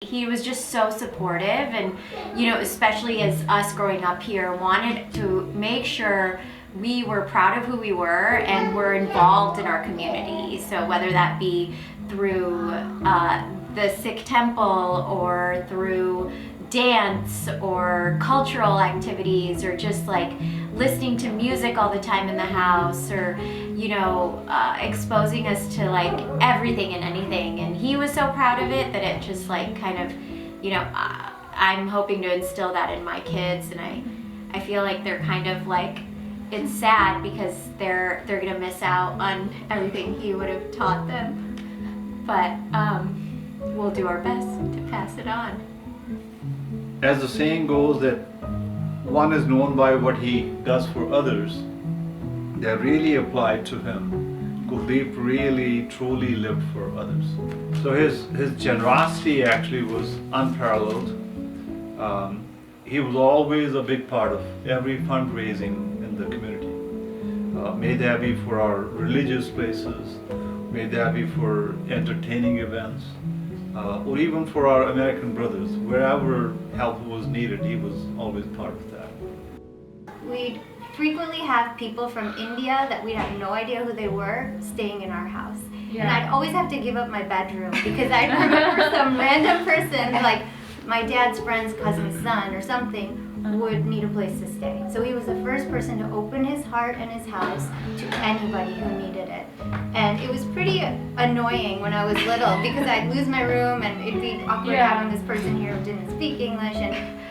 He was just so supportive, and especially as us growing up here, wanted to make sure we were proud of who we were and were involved in our community. So whether that be through the Sikh temple or through dance or cultural activities, or just like listening to music all the time in the house, or exposing us to like everything and anything. And he was so proud of it that it just like kind of, I'm hoping to instill that in my kids. And I feel like they're kind of like, it's sad because they're gonna miss out on everything he would have taught them, but we'll do our best to pass it on. As the saying goes, that one is known by what he does for others, that really applied to him. Kuldip really truly lived for others. So his generosity actually was unparalleled. He was always a big part of every fundraising in the community. May that be for our religious places, may that be for entertaining events, or even for our American brothers. Wherever help was needed, he was always part of that. We'd frequently have people from India that we'd have no idea who they were staying in our house. Yeah. And I'd always have to give up my bedroom because I'd remember some random person, like my dad's friend's cousin's son or something, would need a place to stay. So he was the first person to open his heart and his house to anybody who needed it. And it was pretty annoying when I was little because I'd lose my room and it'd be awkward having this person here who didn't speak English.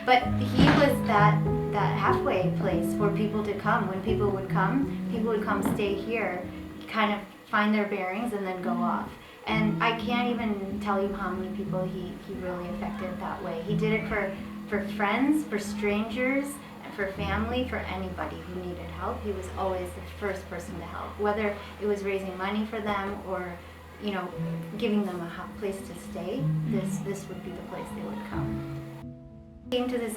But he was that halfway place for people to come. When people would come stay here, kind of find their bearings and then go off. And I can't even tell you how many people he really affected that way. He did it for friends, for strangers, and for family, for anybody who needed help. He was always the first person to help, whether it was raising money for them or giving them a place to stay. This would be the place they would come. He came to this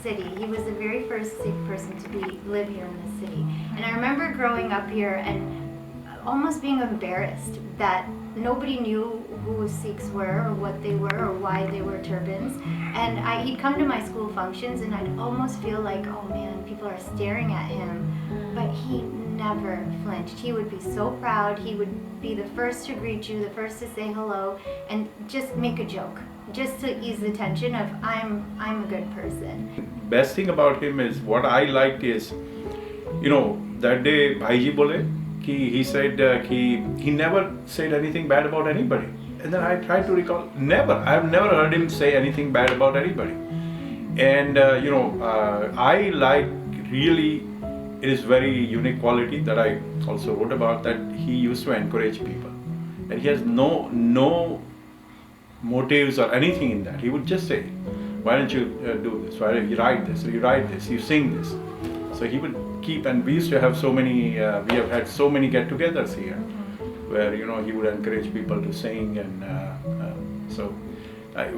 city. He was the very first Sikh person to live here in this city. And I remember growing up here and almost being embarrassed that nobody knew who Sikhs were or what they were or why they wore turbans. And he'd come to my school functions and I'd almost feel like, oh man, people are staring at him. But he never flinched. He would be so proud. He would be the first to greet you, the first to say hello, and just make a joke, just to ease the tension of I'm a good person. Best thing about him is, what I liked is, that day Bhaiji bole, he said he never said anything bad about anybody. And then I tried to recall, I've never heard him say anything bad about anybody. And I like, really, it is very unique quality that I also wrote about, that he used to encourage people. And he has no motives or anything in that. He would just say, why don't you do this? Why don't you write this? Or you write this, you sing this. So he would keep, and we used to have so many, we have had so many get-togethers here, where he would encourage people to sing, and so I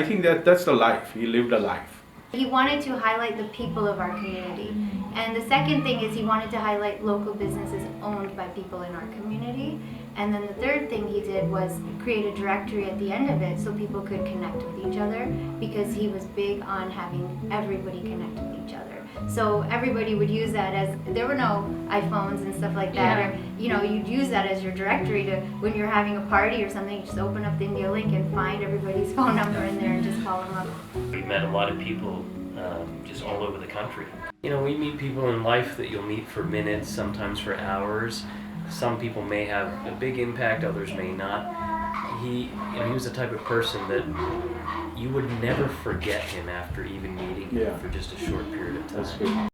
think that's the life. He lived a life. He wanted to highlight the people of our community. And the second thing is he wanted to highlight local businesses owned by people in our community. And then the third thing he did was create a directory at the end of it so people could connect with each other, because he was big on having everybody connect with each other. So everybody would use that as, there were no iPhones and stuff like that, or you'd use that as your directory to, when you're having a party or something, you just open up the India link and find everybody's phone number in there and just call them up. We've met a lot of people just all over the country. We meet people in life that you'll meet for minutes, sometimes for hours. Some people may have a big impact, others may not. He was the type of person that you would never forget him after even meeting him for just a short period of time.